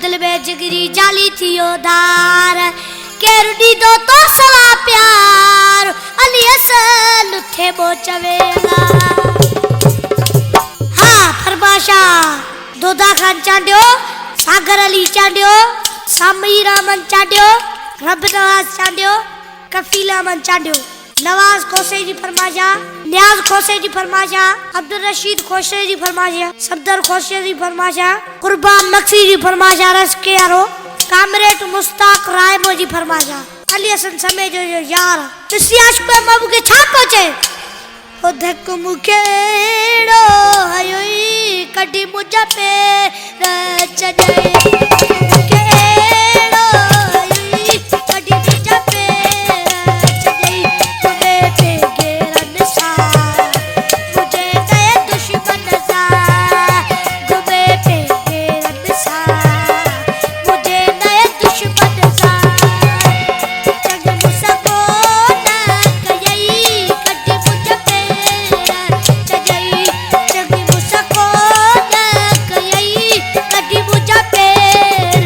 दिल में जिगरी जाली थियो दार केरडी दो तो सवा प्यार अली असल उठे बो चवेला हाँ फरमाशा दोदा खान चांडियो सागर अली चांडियो सामी रामन चांडियो रब नवाज चांडियो कफीला मन चांडियो नवाज खोसे जी फरमाशा न्याज खोसे जी फरमाशा अब्दुल रशीद खोसे जी फरमाशा सफदर खोसे जी फरमाशा कुर्बान नक्सी जी फरमाशा रस के यारो कामरेड मुस्ताक रायबो जी फरमाशा अली हसन समय जो यार तुसी आशिक महबू के छा पहुंचे ओ धक मुखेड़ो हयोई कडी मुजा पे रच जाए केड़ो हयोई कडी मुजा पे रच जाए तुम्हें पे गेरन सा मुझे नए दुश्मन सा तुम्हें पे गेरन सा मुझे नए दुश्मन सा जग मुसको ना कयई कडी मुजा पे रच जाए जग मुसको ना कयई कडी मुजा पे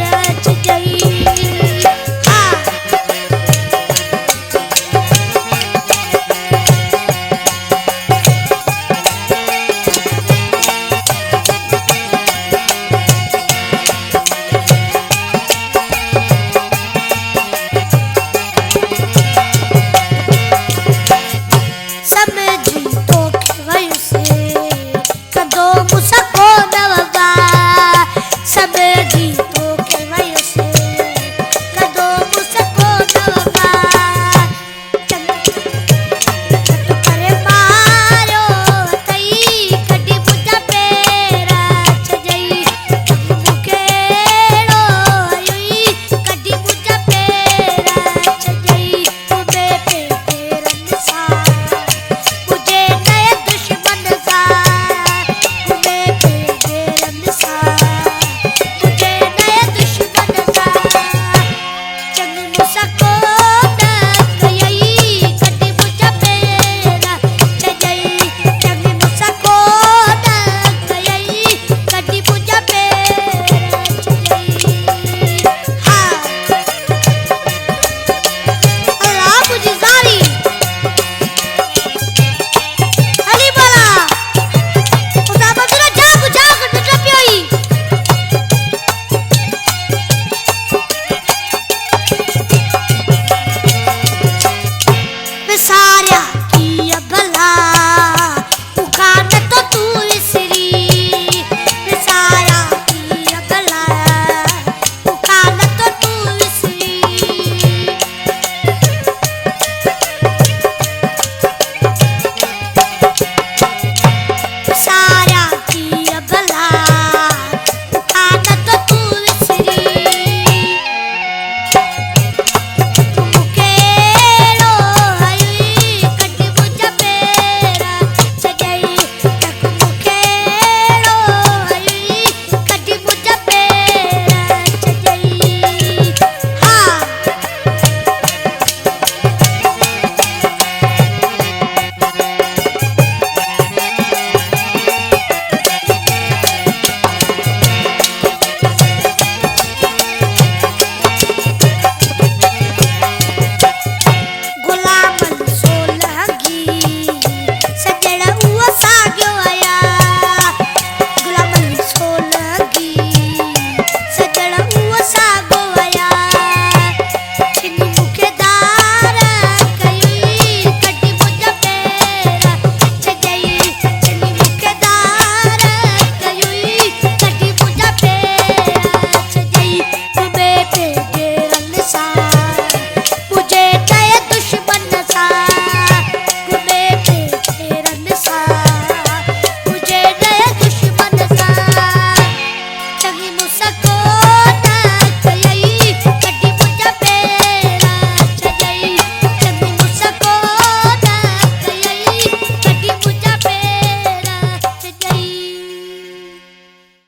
रच जाए हाँ समझी तो वयु से कदो मुसको नवबा समझी तो वयु से कदो मुसको नवबा चट करे मारो तई कडी मुजा पे रच जई मुकेड़ो हयुई कडी मुजा पे रच जई तुम्हें पे रन सा मुझे नए दुश्मन सा तुम्हें पे गेरन सा मुझे नए दुश्मन सा चंग मुसको ना कयई कडी मुजा पे रच जई चंग मुसको ना कयई कडी मुजा पे रच जई हाँ अल्लाह मुझे जारी अली बोला उदा बदरा जाग जाग टपियोई विसारिया की भला पुकार तो तू विसरी विसारिया की भला पुकार तो तू विसरी सारा की भला पुकार तो तू विसरी मुकेड़ो हयुई कडी मुजा पे रच जई तक मुकेड़ो हयुई कडी मुजा पे रच जई हाँ गुलामन सोलहगी सजड़ा उआ साग्यो आया गुलामन सोलहगी सजड़ा उआ सागो आया छिनी मुकेदार कयुई कडी मुजा पे रच जई छिनी मुकेदार कयुई कडी मुजा पे रच जई तुम्हें पे गेरन सा मुझे नए दुश्मन सा तुम्हें पे गेरन सा मुझे नए दुश्मन सा चंगी मुसको